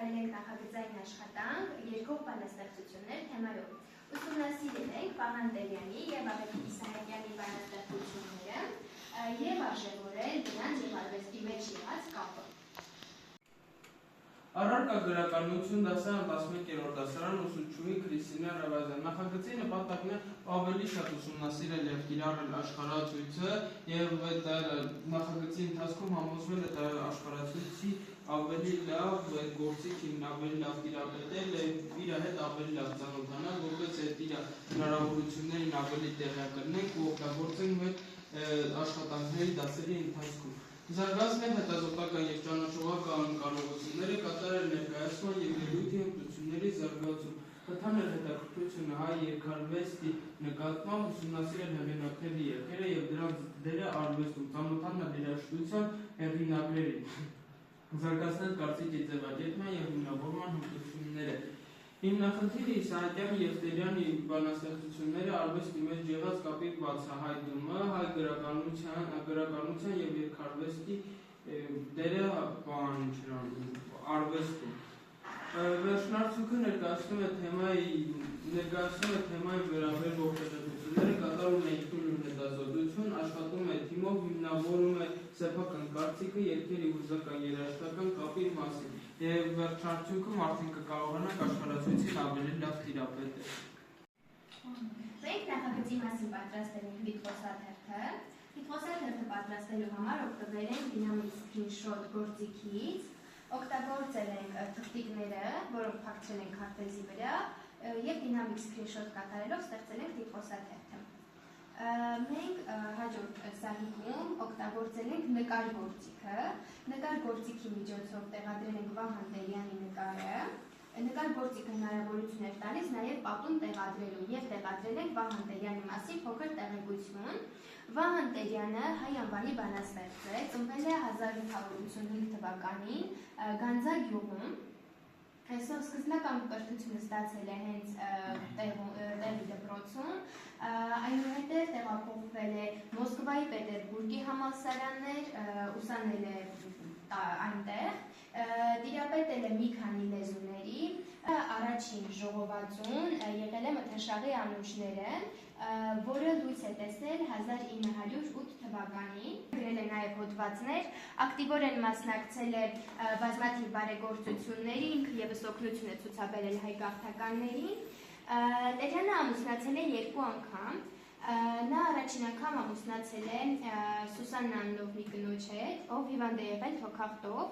կատարել ենք նախագծային աշխատանք երկու բանաստեղծություններ թեմայով։ Ուսումնասիրել ենք Վահան Տերյանի եւ Աղետի Իսահակյանի բանաստեղծությունները եւ արժեվորել դրանց եւ արվեստի մեջ եղած կապը։ Առարկա գրականություն դասարան 11-րդ դասարան ուսուցչուհի Քրիստինա Ռավազյան։ Նախագծի նպատակն է ավելի շատ ուսումնասիրել եւ կիրառել աշխարհացույցը եւ այդ նախագծի ընթացքում համոզվել է աշխարհացույցի ավելի լավ գործիքին, ավելի լավ տիրապետել եւ իր հետ ավելի լավ ծանոթանալ, որպես այդ իր հնարավորություններին ավելի տեղյակ լինենք ու օգտագործենք մեր աշխատանքների դասերի ընթացքում։ Զարգացնել հետազոտական եւ ճանաչողական կարողությունները, կատարել ներկայացման եւ ելույթի հմտությունների զարգացում, խթանել հետաքրքրությունը հայ երկարվեստի նկատմամբ, ուսումնասիրել հեղինակների երգերը եւ դրանց դերը արվեստում, ծանոթանալ երաժշտության հեղինակներին, զարգացնել կարծիքի ձևակերպման եւ հիմնավորման հմտությունները։ Հիմնախնդիրը Իսահակյանի եւ Տերյանի բանաստեղծությունները արվեստի մեջ եղած կապի բացահայտումը, հայ գրականության եւ երկարվեստի դերը արվեստում։ Վերջնարդյունքը ներկայացնում է թեմայի վերաբերող հետազոտությունները, կատարում է ինքնուրույն հետազոտություն, աշխատում է թիմով, հիմնավորում է սեփական կարծիքը երգերի հուզական երաժշտական կապի մասին եւ վերջնարդյունքում արդեն կկարողանանք աշխարհացույցին ավելի լավ տիրապետել։ Մենք նախագծի մասին պատրաստել ենք վիտխոսաթերթը։ Վիտխոսաթերթը պատրաստելու համար օգտվել ենք դինամիկ սկրինշոտ գործիքից, օգտագործել ենք թղթիկները, որոնք փակցրել ենք քարտեզի վրա, եւ դինամիկ սկրինշոտ կատարելով ստեղծել ենք վիտխոսաթերթը։ Մենք հաջորդ սահիկում օգտագործել ենք նկար գործիքը։ Նկար գործիքի միջոցով տեղադրել ենք Վահան Տերյանի նկարը։ Նկար գործիքը հնարավորություն էր տալիս նաև պատում տեղադրելու եւ տեղադրել ենք Վահան Տերյանի մասին փոքր տեղեկություն։ Վահան Տերյանը հայ անվանի բանաստեղծ է, ծնվել է 1885 թվականին Գանձակ գյուղում։ Սկզբնական կրթությունը ստացել է հենց տեղի դպրոցում, այնուհետև տեղափոխվել է Մոսկվայի Պետերբուրգի համալսարաններ, ուսանել է այնտեղ, տիրապետել է մի քանի լեզուների, առաջին ժողովածուն եղել է Մթաշաղի անուրջները, որը լույս է տեսել 1908 թվականին, գրել է նաև հոդվածներ, ակտիվորեն մասնակցել է բազմաթիվ բարեգործությունների, ինքը ևս օգնություն է ցուցաբերել հայ գաղթականներին։ Տերյանը ամուսնացել է 2 անգամ, նա առաջին անգամ ամուսնացել է Սուսաննա անունով մի կնոջ հետ, ով հիվանդ է եղել թոքախտով,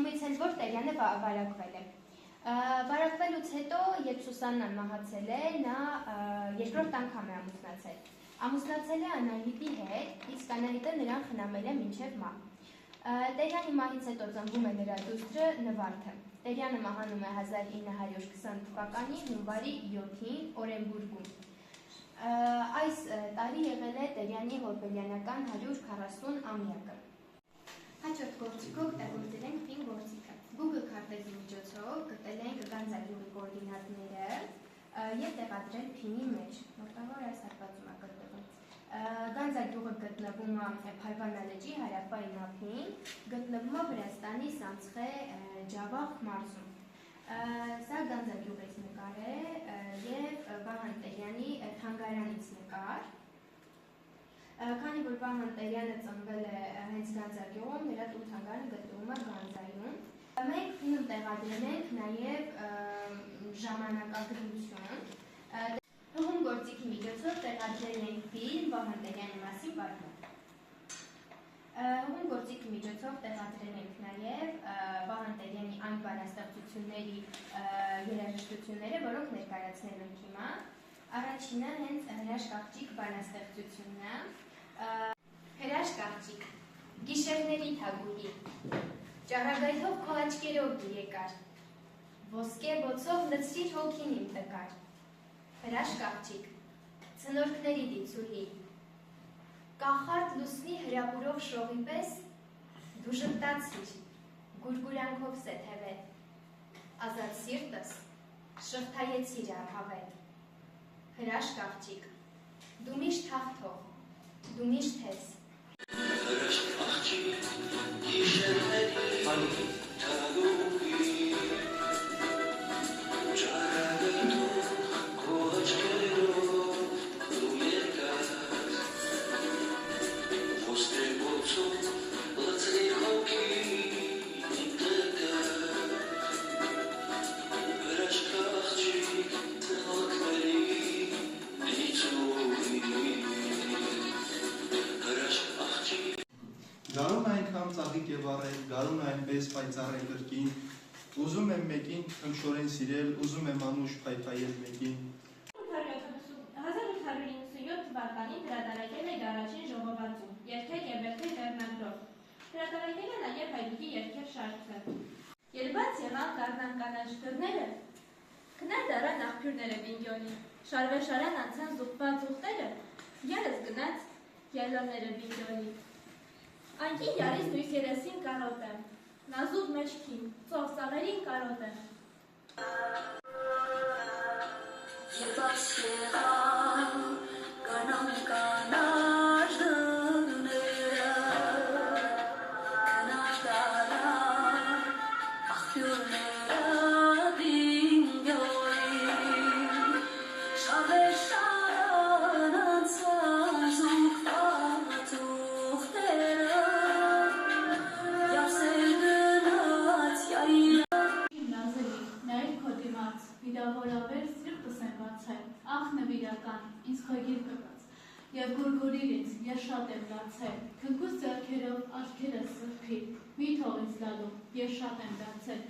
ումից էլ որ Տերյանը վարակվել է։ Վարակվելուց հետո, երբ Սուսաննան մահացել է, նա երկրորդ անգամ է ամուսնացել։ Ամուսնացել է Անահիտի հետ, իսկ Անահիտը նրան խնամել է մինչև մահ։ Տերյանի մահից հետո ծնվում է նրա դուստրը Նվարդը։ Տերյանը մահանում է 1920 թվականի հունվարի 7-ին Օրենբուրգում։ Այս տարի եղել է Տերյանի հորբելյանական 140-ամյակը։ Հաջորդ գործիքը օգտագործել ենք PIN գործիքը։ Google քարտեզի միջոցով գտել ենք Գանձակ գյուղի կոորդինատները եւ տեղադրել PIN-ի մեջ, որտեղ այս հատվածում է գտնվում։ Գանձակ գյուղը գտնվում է Փարվանա լճի հարավային ափին, գտնվում է Վրաստանի Սամցխե Ջավախ մարզում։ Սա Գանձակ գյուղից նկար է եւ Վահան Տերյանի թանգարանից նկար։ Քանի որ Վահան Տերյանը ծնվել է հենց Գանձակ գյուղում, նրա տուն թանգարանը գտնվում է Գանձայում։ Մենք փինում տեղադրել ենք նաև ժամանակագրություն։ Հղում գործիքի միջոցով տեղադրել ենք ֆիլմ Վահան Տերյանի մասին պատմում։ Հղում գործիքի միջոցով տեղադրել ենք նաև Վահան Տերյանի այն բանաստեղծությունների երաժշտությունները, որոնք ներկայացնել ենք հիմա։ Առաջինը հենց Հրաշք աղջիկ բանաստեղծությունն է։ Հրաշք աղջիկ, գիշերների թագուհի, ճառագայթով քո աչքերով դու եկար, ոսկե բոցով լցրիր հոգին իմ տկար, հրաշք աղջիկ, ցնորքների դիցուհի, կախարդ լուսնի հրապուրով շողի պես, դու ժպտացիր, գուրգուրանքով սեթևել, ազատ սիրտս շղթայեցիր առհավետ, հրաշք աղջիկ, դու միշտ հաղթող, դու միշտ ես, հրաշք աղջիկ, գիշերների թագուհի պայծառել կրկին, ուզում եմ մեկին խնչորեն սիրել, ուզում եմ անուշ փայփայել մեկին։ 1897 թվականին հրատարակել է իր առաջին ժողովածուն «Երգեր և երգեր» վերնագրով։ Հրատարակել է նաև հայրիկի երգեր շարքը։ Երբաց եղան գարնան կանաչ դռները, քնար դառան աղբյուրները բինգյոնի, շարվեշարան անցան զուգված ուղտերը, յարս գնաց ելլոները բինգյոնի։ Անկին յարից դույս երեսին կարոտ եմ, նազուկ մեջքին, ծով ծաղերին կարոտ եմ։ Երբաց եղան գարնան կանաչ դռները, քնար դառան աղբյուրները բինգյոնի, շարվեշարան անցան զուգված ուղտերը, յարսել գնաց յայիրա։ Նազելի, նայր քո դիմաց, վիրավորաբեր սիրտս եմ բացել, ախ նվիրական, ինձ քո գիրկը բաց, և գուրգուրիր ինձ, ես շատ եմ լացել, քնկուս ձեռքերով աչքերս սրբի, մի թող ինձ լալու, ես շատ եմ լացել,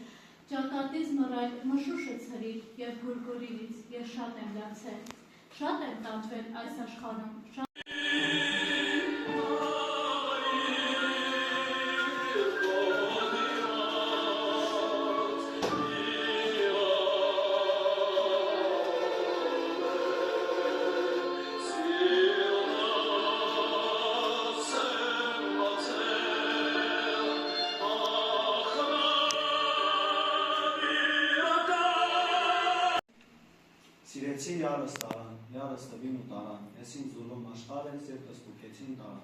ճակատից մռայլ մշուշը ցրիր, և գուրգուրիր ինձ, ես շատ եմ լացել, շատ եմ տանջվել այս աշխարհում, Սիրեցի յարս տարան, յարս տվին ու տարան, ես ինձ զուլում աշխարհ ես և կստուքեցին տարան։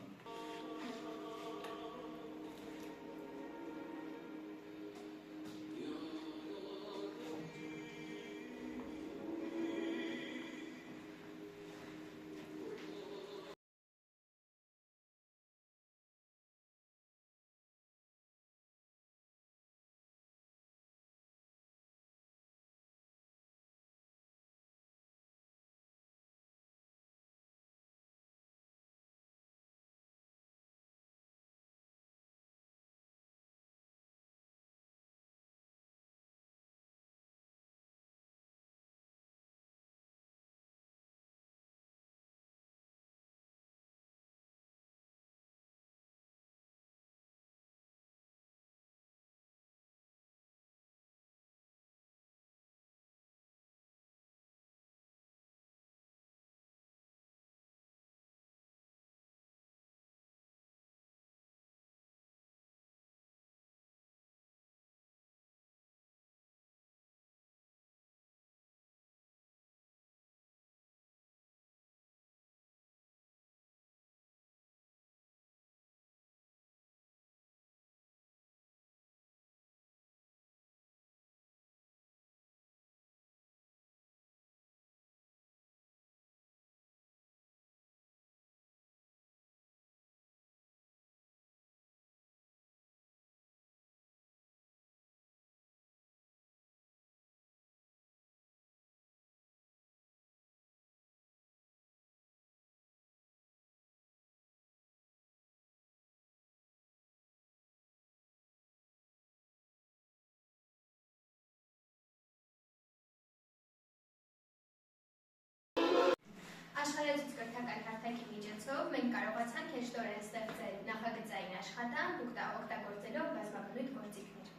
Աշխարհայացույց կրթական հարթակի միջոցով մենք կարողացանք հեշտորեն ստեղծել նախագծային աշխատանք, օգտագործելով բազմաբնույթ գործիքներ։